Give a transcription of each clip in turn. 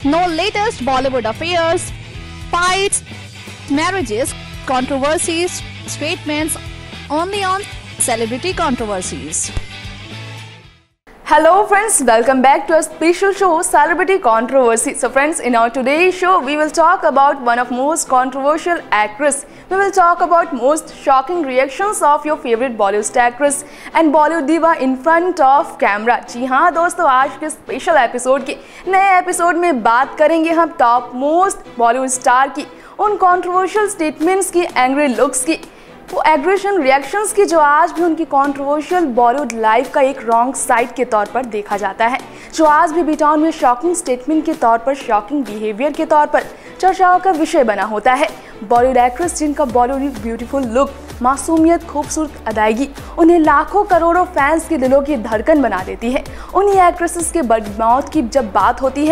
Know latest Bollywood affairs, fights, marriages, controversies, statements only on Celebrity Controversies. Hello friends, welcome back to a special show Celebrity Controversy. So friends, in our today's show we will talk about one of most controversial actress. We will talk about most shocking reactions of your favorite Bollywood actress and Bollywood diva in front of camera. जी हाँ दोस्तों, आज के special episode के नए episode में बात करेंगे हम टॉप मोस्ट बॉलीवुड स्टार की, उन कंट्रोवर्शियल स्टेटमेंट्स की, एंग्री लुक्स की, वो एग्रेशन रिएक्शंस की जो आज भी उनकी कंट्रोवर्शियल बॉलीवुड लाइफ का एक रॉन्ग साइड के तौर पर देखा जाता है, जो आज भी बीटाउन में शॉकिंग स्टेटमेंट के तौर पर, शॉकिंग बिहेवियर के तौर पर चर्चाओं का विषय बना होता है। बॉलीवुड एक्ट्रेस जिनका बॉलीवुड ब्यूटीफुल लुक, मासूमियत, खूबसूरत अदायगी उन्हें लाखों करोड़ों फैंस के दिलों की धड़कन बना देती है। उन्हीं एक्ट्रेसेस के बैड माउथ की जब बात होती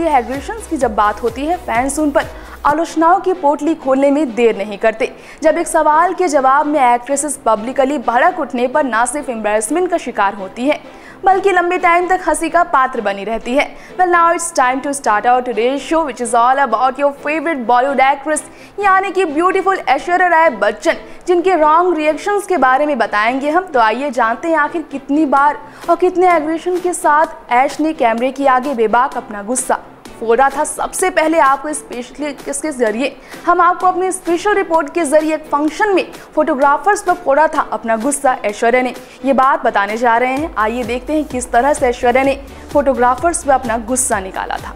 है, एग्रेशंस की जब बात होती है, फैंस उन पर आलोचनाओं की पोटली खोलने में देर नहीं करते। जब एक सवाल के जवाब में एक्ट्रेसेस पब्लिकली भड़क उठने पर न सिर्फ एम्बैरेसमेंट का शिकार होती है बल्कि लंबे टाइम तक हंसी का पात्र बनी रहती है। Well, now it's time to start our today's show, which is all about your favorite Bollywood actress, यानी कि ब्यूटीफुल ऐश्वर्या राय बच्चन, जिनके रॉन्ग रिएक्शंस के बारे में बताएंगे हम। तो आइए जानते हैं आखिर कितनी बार और कितने एग्रेशन के साथ ऐश ने कैमरे के आगे बेबाक अपना गुस्सा फोड़ा था। सबसे पहले आपको स्पेशली किसके जरिए हम आपको अपने स्पेशल रिपोर्ट के जरिए एक फंक्शन में फोटोग्राफर्स पर फोड़ा था अपना गुस्सा ऐश्वर्या ने, ये बात बताने जा रहे हैं। आइए देखते हैं किस तरह से ऐश्वर्या ने फोटोग्राफर्स पर अपना गुस्सा निकाला था।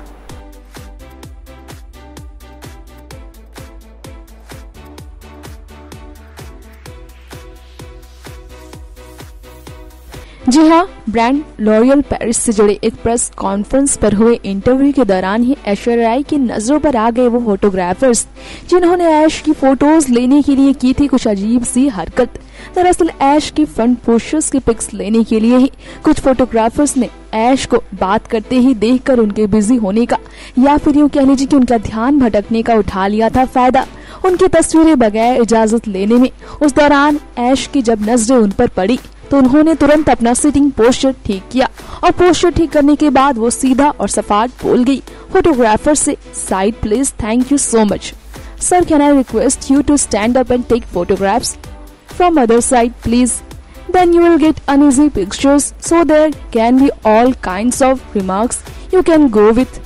जी हाँ, ब्रांड लॉरियल पेरिस से जुड़े एक प्रेस कॉन्फ्रेंस पर हुए इंटरव्यू के दौरान ही ऐश्वर्या राय की नजरों पर आ गए वो फोटोग्राफर्स जिन्होंने ऐश की फोटोज लेने के लिए की थी कुछ अजीब सी हरकत। दरअसल ऐश की फ्रंट पोस्टर्स की पिक्स लेने के लिए ही कुछ फोटोग्राफर्स ने ऐश को बात करते ही देखकर उनके बिजी होने का, या फिर यूँ कह लीजिए कि उनका ध्यान भटकने का उठा लिया था फायदा उनकी तस्वीरें बगैर इजाजत लेने में। उस दौरान ऐश की जब नजरें उन पर पड़ी तो उन्होंने तुरंत अपना सिटिंग पोस्चर ठीक किया और पोस्चर ठीक करने के बाद वो सीधा और सपाट बोल गई फोटोग्राफर से, side please, thank you so much sir, can I request you to stand up and take photographs from other side please, then you will get uneasy pictures, so there can be all kinds of remarks you can go with.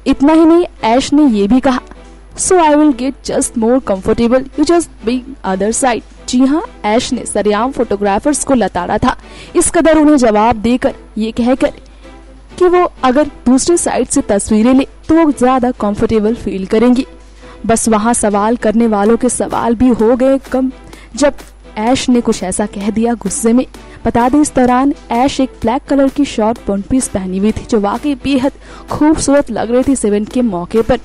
इतना ही नहीं, ऐश ने ये भी कहा, So I will get just more comfortable. You just be other side. जी हाँ, ऐश ने सरेआम फोटोग्राफर्स को लताड़ा था, इस कदर उन्हें जवाब देकर, ये कहकर कि वो अगर दूसरी साइड से तस्वीरें ले तो वो ज्यादा कंफर्टेबल फील करेंगी। बस वहाँ सवाल करने वालों के सवाल भी हो गए कम जब ऐश ने कुछ ऐसा कह दिया गुस्से में। बता दें, इस दौरान ऐश एक ब्लैक कलर की शॉर्ट वन पीस पहनी हुई थी जो वाकई बेहद खूबसूरत लग रही थी इस इवेंट के मौके पर।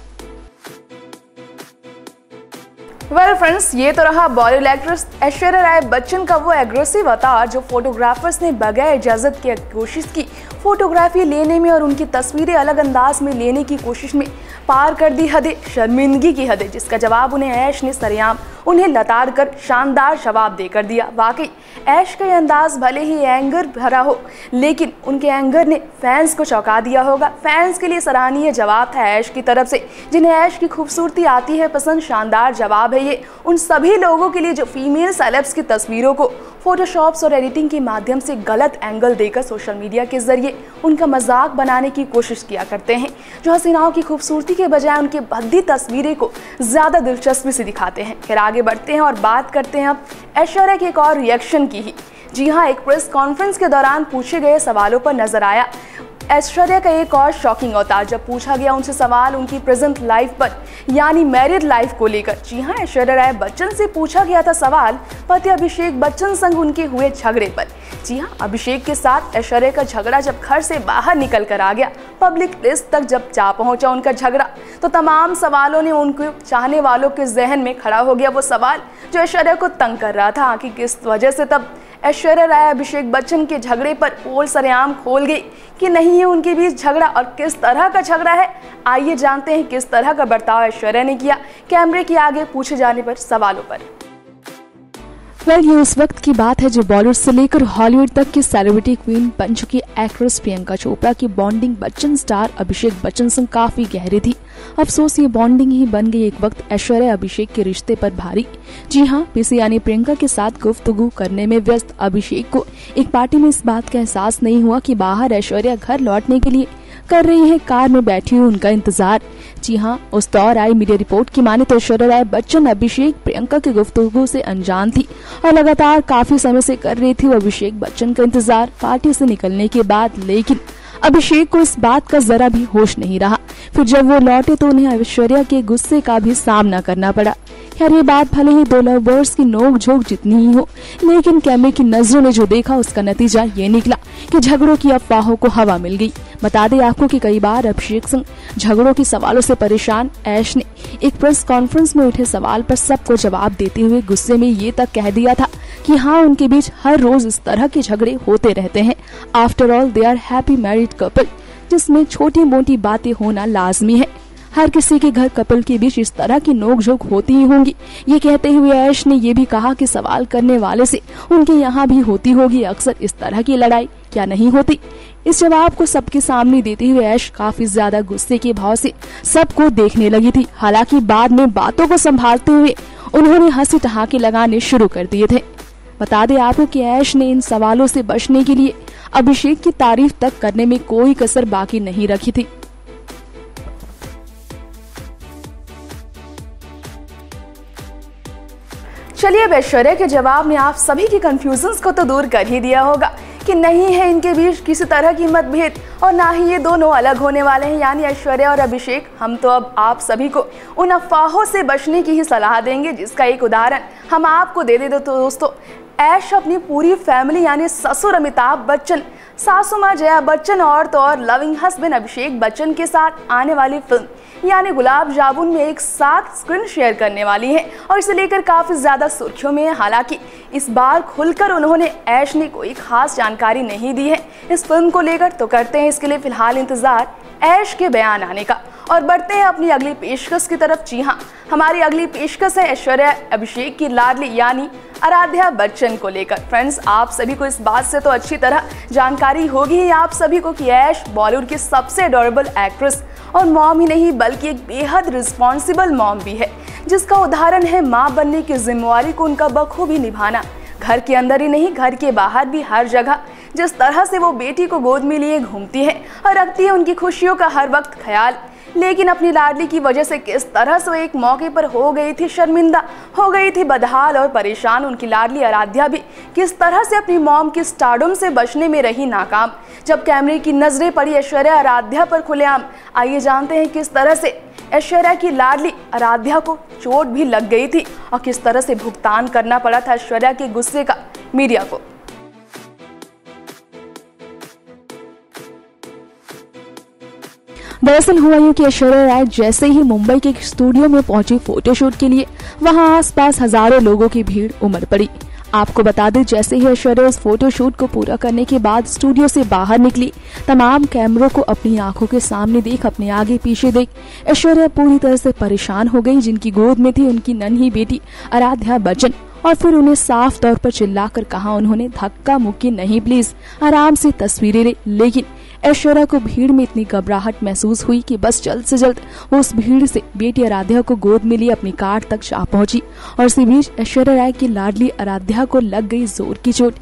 वेल फ्रेंड्स, ये तो रहा बॉलीवुड एक्ट्रेस ऐश्वर्या राय बच्चन का वो एग्रेसिव अवतार जो फोटोग्राफर्स ने बगैर इजाजत की कोशिश की फोटोग्राफी लेने में और उनकी तस्वीरें अलग अंदाज में लेने की कोशिश में पार कर दी हदें, शर्मिंदगी की हदें, जिसका जवाब उन्हें ऐश ने सरेआम उन्हें लताड़ कर शानदार जवाब देकर दिया। वाकई ऐश का ये अंदाज भले ही एंगर भरा हो, लेकिन उनके एंगर ने फैंस को चौंका दिया होगा। फैंस के लिए सराहनीय जवाब था ऐश की तरफ से, जिन्हें ऐश की खूबसूरती आती है पसंद। शानदार जवाब है ये उन सभी लोगों के लिए जो फीमेल सेलेब्स की तस्वीरों को फोटोशॉप्स और एडिटिंग के माध्यम से गलत एंगल देकर सोशल मीडिया के जरिए उनका मजाक बनाने की कोशिश किया करते हैं, जो हसीनाओं की खूबसूरती के बजाय उनकी भद्दी तस्वीरें को ज्यादा दिलचस्पी से दिखाते हैं। फिर आगे बढ़ते हैं और बात करते हैं अब ऐश्वर्या के एक और रिएक्शन की ही। जी हाँ, एक प्रेस कॉन्फ्रेंस के दौरान पूछे गए सवालों पर नजर आया ऐश्वर्या का एक और शॉकिंग अवतार। जब पूछा गया उनसे सवाल उनकी प्रेजेंट लाइफ पर, यानी मैरिड लाइफ को लेकर। जी हाँ, ऐश्वर्या राय बच्चन से पूछा गया था सवाल पति अभिषेक बच्चन संग उनके हुए झगड़े पर। जी हाँ, अभिषेक के साथ ऐश्वर्या का झगड़ा जब घर से बाहर निकल कर आ गया, पब्लिक प्लेस तक जब जा पहुंचा उनका झगड़ा, तो तमाम सवालों ने उनको चाहने वालों के जहन में खड़ा हो गया वो सवाल जो ऐश्वर्या को तंग कर रहा था कि किस वजह से तब ऐश्वर्या राय अभिषेक बच्चन के झगड़े पर पोल सरेआम खोल गई कि नहीं है उनके बीच झगड़ा और किस तरह का झगड़ा है। आइए जानते हैं किस तरह का बर्ताव ऐश्वर्या ने किया कैमरे के आगे पूछे जाने पर सवालों पर। ये उस वक्त की बात है जब बॉलीवुड से लेकर हॉलीवुड तक की सेलिब्रिटी क्वीन बन चुकी एक्ट्रेस प्रियंका चोपड़ा की बॉन्डिंग बच्चन स्टार अभिषेक बच्चन से काफी गहरी थी। अफसोस ये बॉन्डिंग ही बन गई एक वक्त ऐश्वर्या अभिषेक के रिश्ते पर भारी। जी हाँ, पीसी यानी प्रियंका के साथ गुफ्तगू करने में व्यस्त अभिषेक को एक पार्टी में इस बात का एहसास नहीं हुआ कि बाहर ऐश्वर्या घर लौटने के लिए कर रही है कार में बैठी हुई उनका इंतजार। जी हाँ, उस दौर आई मीडिया रिपोर्ट की माने तो ऐश्वर्या राय बच्चन अभिषेक प्रियंका की गुफ्तगू से अनजान थी और लगातार काफी समय से कर रही थी वो अभिषेक बच्चन का इंतजार पार्टी से निकलने के बाद। लेकिन अभिषेक को इस बात का जरा भी होश नहीं रहा। फिर जब वो लौटे तो उन्हें ऐश्वर्या के गुस्से का भी सामना करना पड़ा। खैर ये बात भले ही दो लवर्स की नोक झोंक जितनी ही हो, लेकिन कैमरे की नजरों ने जो देखा उसका नतीजा ये निकला कि झगड़ों की अफवाहों को हवा मिल गई। बता दें आपको कि कई बार अभिषेक संग झगड़ों के सवालों से परेशान ऐश ने एक प्रेस कॉन्फ्रेंस में उठे सवाल पर सबको जवाब देते हुए गुस्से में ये तक कह दिया था कि हाँ, उनके बीच हर रोज इस तरह के झगड़े होते रहते हैं। After all they are happy married couple, जिसमें छोटी मोटी बातें होना लाजमी है। हर किसी के घर कपल के बीच इस तरह की नोकझोंक होती ही होंगी। ये कहते हुए ऐश ने ये भी कहा कि सवाल करने वाले से उनके यहाँ भी होती होगी अक्सर इस तरह की लड़ाई, क्या नहीं होती। इस जवाब को सबके सामने देते हुए ऐश काफी ज्यादा गुस्से के भाव से सबको देखने लगी थी। हालांकि बाद में बातों को संभालते हुए उन्होंने हंसी ठहाके लगाने शुरू कर दिए थे। बता दें आपको कि ऐश ने इन सवालों से बचने के लिए अभिषेक की तारीफ तक करने में कोई कसर बाकी नहीं रखी थी। चलिए अब ऐश्वर्या के जवाब में आप सभी की कंफ्यूजन्स को तो दूर कर ही दिया होगा कि नहीं है इनके बीच किसी तरह की मतभेद और ना ही ये दोनों अलग होने वाले हैं, यानी ऐश्वर्या और अभिषेक। हम तो अब आप सभी को उन अफवाहों से बचने की ही सलाह देंगे, जिसका एक उदाहरण हम आपको दे दे तो दोस्तों, ऐश अपनी पूरी फैमिली यानी ससुर अमिताभ बच्चन, सासू माँ जया बच्चन और तो और लविंग हस्बैंड अभिषेक बच्चन के साथ आने वाली फिल्म यानी गुलाब जामुन में एक साथ स्क्रीन शेयर करने वाली है और इसे लेकर काफी ज्यादा सुर्खियों में है। हालांकि इस बार खुलकर उन्होंने ऐश ने कोई खास जानकारी नहीं दी है इस फिल्म को लेकर, तो करते हैं इसके लिए फिलहाल इंतजार ऐश के बयान आने का और बढ़ते हैं अपनी अगली पेशकश की तरफ। जी हाँ, हमारी अगली पेशकश है ऐश्वर्या अभिषेक की लाडली यानी आराध्या बच्चन को लेकर। फ्रेंड्स, आप सभी को इस बात से तो अच्छी तरह जानकारी होगी ही आप सभी को कि ऐश बॉलीवुड की सबसे अडोरेबल एक्ट्रेस और मॉम ही नहीं बल्कि एक बेहद रिस्पॉन्सिबल मॉम भी है, जिसका उदाहरण है माँ बनने की जिम्मेवारी को उनका बखूबी निभाना। घर के अंदर ही नहीं, घर के बाहर भी हर जगह जिस तरह से वो बेटी को गोद में लिए घूमती है और रखती है उनकी खुशियों का हर वक्त ख्याल। लेकिन अपनी लाडली की वजह से किस तरह से वो एक मौके पर हो गई थी शर्मिंदा, हो गई थी बदहाल और परेशान। उनकी लाडली आराध्या भी किस तरह से अपनी मॉम की स्टारडम से बचने में रही नाकाम जब कैमरे की नजरें पड़ी ऐश्वर्या आराध्या पर खुलेआम। आइए जानते हैं किस तरह से ऐश्वर्या की लाडली आराध्या को चोट भी लग गई थी और किस तरह से भुगतान करना पड़ा था ऐश्वर्या के गुस्से का मीडिया को। दरअसल हुआ यूं कि ऐश्वर्या राय जैसे ही मुंबई के स्टूडियो में पहुंची फोटोशूट के लिए, वहां आसपास हजारों लोगों की भीड़ उमड़ पड़ी। आपको बता दें, जैसे ही ऐश्वर्या इस फोटोशूट को पूरा करने के बाद स्टूडियो से बाहर निकली, तमाम कैमरों को अपनी आंखों के सामने देख, अपने आगे पीछे देख ऐश्वर्या पूरी तरह से परेशान हो गई, जिनकी गोद में थी उनकी नन्ही बेटी आराध्या बच्चन। और फिर उन्हें साफ तौर पर चिल्लाकर कहा उन्होंने, धक्का मुक्की नहीं प्लीज, आराम से तस्वीरें ले। लेकिन ऐश्वर्या को भीड़ में इतनी घबराहट महसूस हुई कि बस जल्द से जल्द वो उस भीड़ से बेटी आराध्या को गोद में लिए अपनी कार तक जा पहुंची और इसी बीच ऐश्वर्या राय की लाडली आराध्या को लग गई जोर की चोट।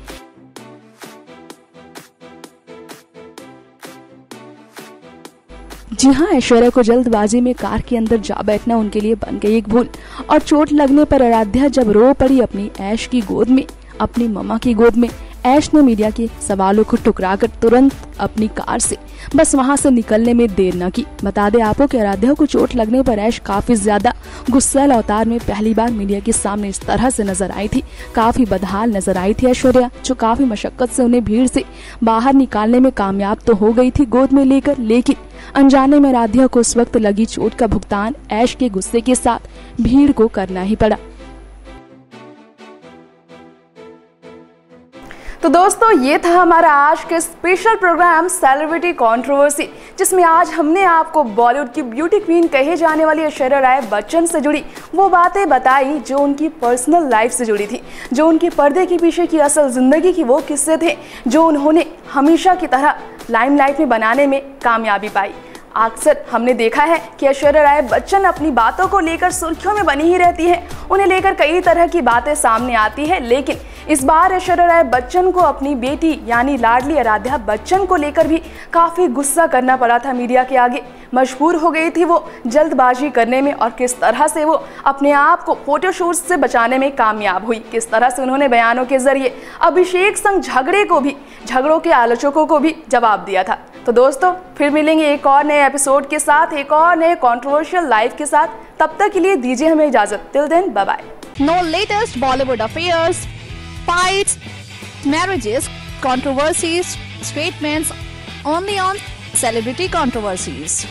जी हाँ, ऐश्वर्या को जल्दबाजी में कार के अंदर जा बैठना उनके लिए बन गई एक भूल और चोट लगने पर आराध्या जब रो पड़ी अपनी ऐश की गोद में, अपनी मम्मा की गोद में, ऐश ने मीडिया के सवालों को ठुकराकर तुरंत अपनी कार से बस वहां से निकलने में देर न की। बता दें आपको कि आराध्या को चोट लगने पर ऐश काफी ज्यादा गुस्सैल अवतार में पहली बार मीडिया के सामने इस तरह से नजर आई थी। काफी बदहाल नजर आई थी ऐश्वर्या, जो काफी मशक्कत से उन्हें भीड़ से बाहर निकालने में कामयाब तो हो गई थी गोद में लेकर, लेकिन अनजाने में आराध्या को उस वक्त लगी चोट का भुगतान ऐश के गुस्से के साथ भीड़ को करना ही पड़ा। तो दोस्तों ये था हमारा आज के स्पेशल प्रोग्राम सेलिब्रिटी कंट्रोवर्सी, जिसमें आज हमने आपको बॉलीवुड की ब्यूटी क्वीन कहे जाने वाली ऐश्वर्या राय बच्चन से जुड़ी वो बातें बताई जो उनकी पर्सनल लाइफ से जुड़ी थी, जो उनकी पर्दे के पीछे की असल जिंदगी की वो किस्से थे जो उन्होंने हमेशा की तरह लाइमलाइट में बनाने में कामयाबी पाई। अक्सर हमने देखा है कि ऐश्वर्या राय बच्चन अपनी बातों को लेकर सुर्खियों में बनी ही रहती है, उन्हें लेकर कई तरह की बातें सामने आती है, लेकिन इस बार ऐश्वर्या राय बच्चन को अपनी बेटी यानी लाडली आराध्या बच्चन को लेकर भी काफ़ी गुस्सा करना पड़ा था मीडिया के आगे। मजबूर हो गई थी वो जल्दबाजी करने में और किस तरह से वो अपने आप को फोटोशूट से बचाने में कामयाब हुई, किस तरह से उन्होंने बयानों के जरिए अभिषेक संग झगड़ों के आलोचकों को भी जवाब दिया था। तो दोस्तों फिर मिलेंगे एक और नए एपिसोड के साथ, एक और नए कंट्रोवर्शियल लाइफ के साथ। तब तक के लिए दीजिए हमें इजाजत। Till then bye bye. Know latest Bollywood affairs, fights, marriages, controversies, statements only on Celebrity Controversies.